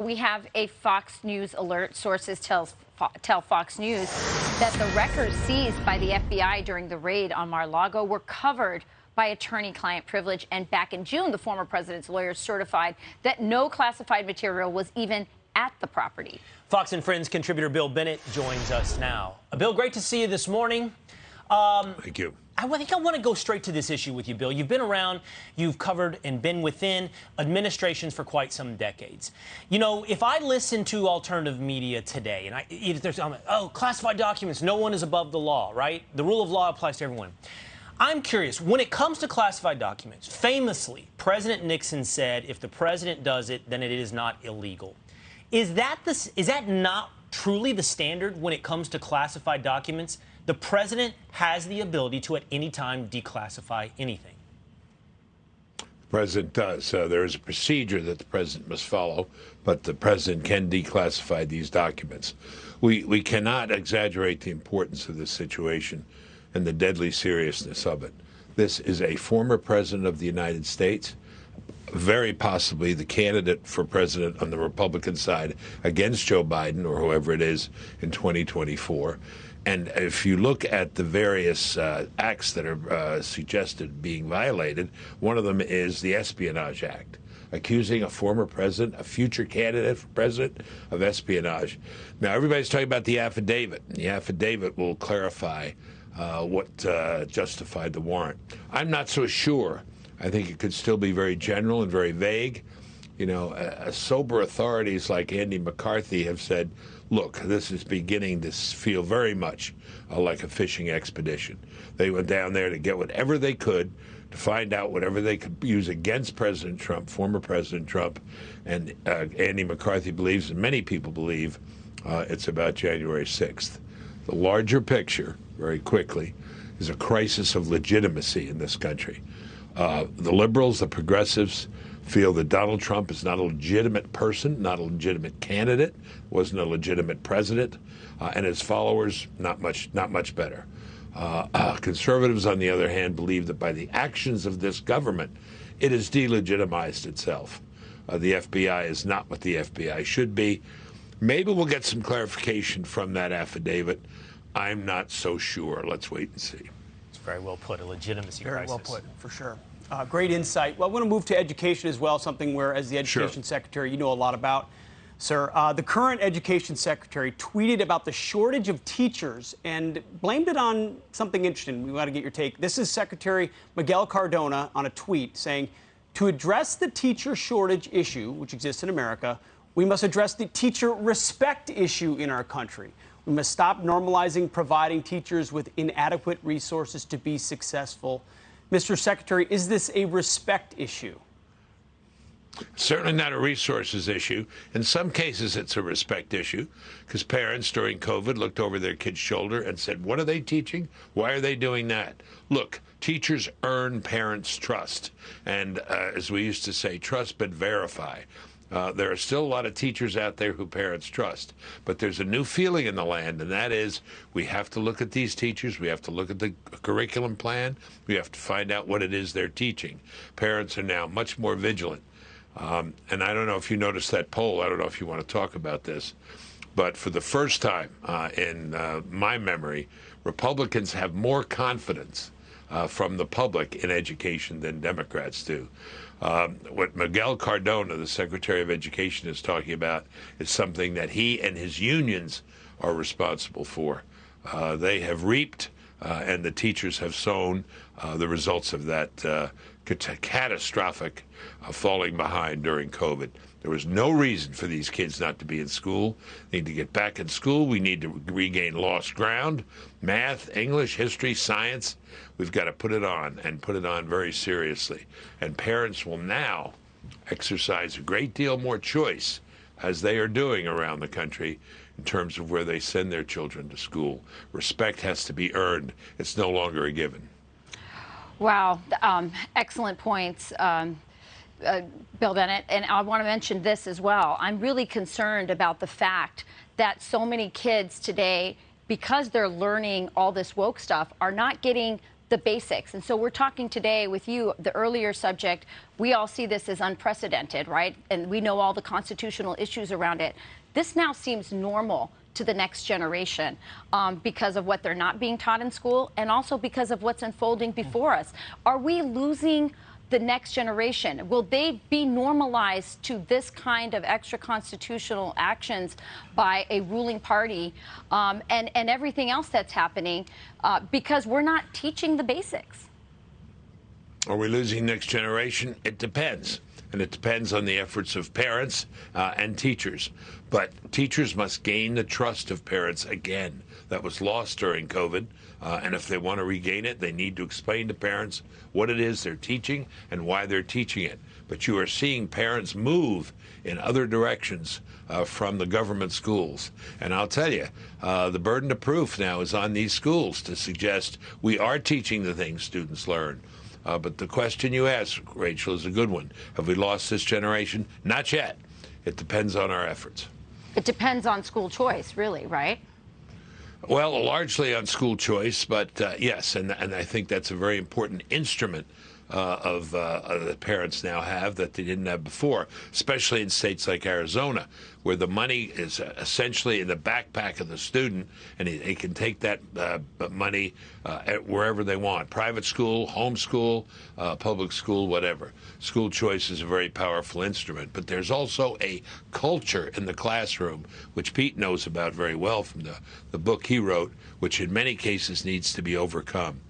We have a Fox News alert. Sources tell Fox News that the records seized by the FBI during the raid on Mar-a-Lago were covered by attorney-client privilege. And back in June, the former president's lawyers certified that no classified material was even at the property. Fox and Friends contributor Bill Bennett joins us now. Bill, great to see you this morning. Thank you. I think I want to go straight to this issue with you, Bill. You've been around, you've covered and been within administrations for quite some decades. You know, if I listen to alternative media today, and there's classified documents, no one is above the law, right? The rule of law applies to everyone. I'm curious, when it comes to classified documents, famously, President Nixon said, if the president does it, then it is not illegal. Is that not truly the standard when it comes to classified documents? The president has the ability to at any time declassify anything. The president does. There is a procedure that the president must follow, but the president can declassify these documents. We cannot exaggerate the importance of this situation and the deadly seriousness of it. This is a former president of the United States, very possibly the candidate for president on the Republican side against Joe Biden or whoever it is in 2024. And if you look at the various acts that are suggested being violated, one of them is the Espionage Act, accusing a former president, a future candidate for president, of espionage. Now, everybody's talking about the affidavit. The affidavit will clarify what justified the warrant. I'm not so sure. I think it could still be very general and very vague. You know, sober authorities like Andy McCarthy have said, look, this is beginning to feel very much like a fishing expedition. They went down there to get whatever they could, to find out whatever they could use against President Trump, former President Trump. And Andy McCarthy believes, and many people believe, it's about January 6th. The larger picture, very quickly, is a crisis of legitimacy in this country. The liberals, the progressives, feel that Donald Trump is not a legitimate person, not a legitimate candidate, wasn't a legitimate president, and his followers not much better. Conservatives, on the other hand, believe that by the actions of this government, it has delegitimized itself. The FBI is not what the FBI should be. Maybe we'll get some clarification from that affidavit. I'm not so sure. Let's wait and see. It's very well put, a legitimacy crisis. Very well put, for sure. Great insight. Well, I want to move to education as well, something where, as the Education Secretary, you know a lot about, sir. The current Education Secretary tweeted about the shortage of teachers and blamed it on something interesting. We want to get your take. This is Secretary Miguel Cardona on a tweet saying, to address the teacher shortage issue, which exists in America, we must address the teacher respect issue in our country. We must stop normalizing providing teachers with inadequate resources to be successful. Mr. Secretary, is this a respect issue? Certainly not a resources issue. In some cases, it's a respect issue because parents during COVID looked over their kid's shoulder and said, what are they teaching? Why are they doing that? Look, teachers earn parents' trust. And as we used to say, trust but verify. There are still a lot of teachers out there who parents trust. But there's a new feeling in the land, and that is we have to look at these teachers. We have to look at the curriculum plan. We have to find out what it is they're teaching. Parents are now much more vigilant. And I don't know if you noticed that poll. I don't know if you want to talk about this. But for the first time in my memory, Republicans have more confidence from the public in education than Democrats do. What Miguel Cardona, the Secretary of Education, is talking about is something that he and his unions are responsible for. They have reaped and the teachers have sown the results of that catastrophic falling behind during COVID. There was no reason for these kids not to be in school. They need to get back in school. We need to regain lost ground. Math, English, history, science. We've got to put it on, and put it on very seriously. And parents will now exercise a great deal more choice, as they are doing around the country, in terms of where they send their children to school. Respect has to be earned. It's no longer a given. Wow. Excellent points, Bill Bennett. And I want to mention this as well. I'm really concerned about the fact that so many kids today, because they're learning all this woke stuff, are not getting the basics. And so we're talking today with you, the earlier subject, we all see this as unprecedented, right? And we know all the constitutional issues around it. This now seems normal to the next generation because of what they're not being taught in school and also because of what's unfolding before us. Are we losing the next generation? Will they be normalized to this kind of extra-constitutional actions by a ruling party and everything else that's happening because we're not teaching the basics? Are we losing next generation? It depends. And it depends on the efforts of parents and teachers. But teachers must gain the trust of parents again. That was lost during COVID. And if they want to regain it, they need to explain to parents what it is they're teaching and why they're teaching it. But you are seeing parents move in other directions from the government schools. And I'll tell you, the burden of proof now is on these schools to suggest we are teaching the things students learn. But the question you asked, Rachel, is a good one. Have we lost this generation? Not yet. It depends on our efforts. It depends on school choice, really, right? Well, largely on school choice, but yes, and I think that's a very important instrument that parents now have that they didn't have before, especially in states like Arizona, where the money is essentially in the backpack of the student, and they can take that money wherever they want, private school, home school, public school, whatever. School choice is a very powerful instrument, but there's also a culture in the classroom, which Pete knows about very well from the book he wrote, which in many cases needs to be overcome.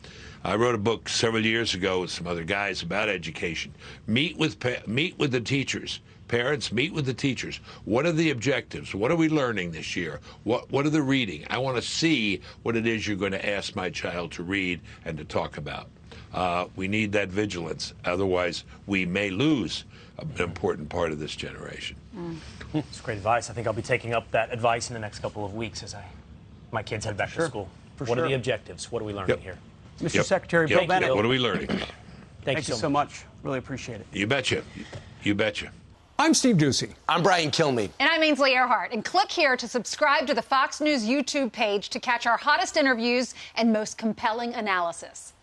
I wrote a book several years ago with some other guys about education. Meet with the teachers. Parents, meet with the teachers. What are the objectives? What are we learning this year? What are the reading? I want to see what it is you're going to ask my child to read and to talk about. We need that vigilance. Otherwise, we may lose an important part of this generation. It's great advice. I think I'll be taking up that advice in the next couple of weeks as my kids head back to school. What are the objectives? What are we learning here? Mr. Secretary Bill Bennett. What are we learning? Thank you so much. Really appreciate it. You betcha. You betcha. I'm Steve Doocy. I'm Brian Kilmeade. And I'm Ainsley Earhart. And click here to subscribe to the Fox News YouTube page to catch our hottest interviews and most compelling analysis.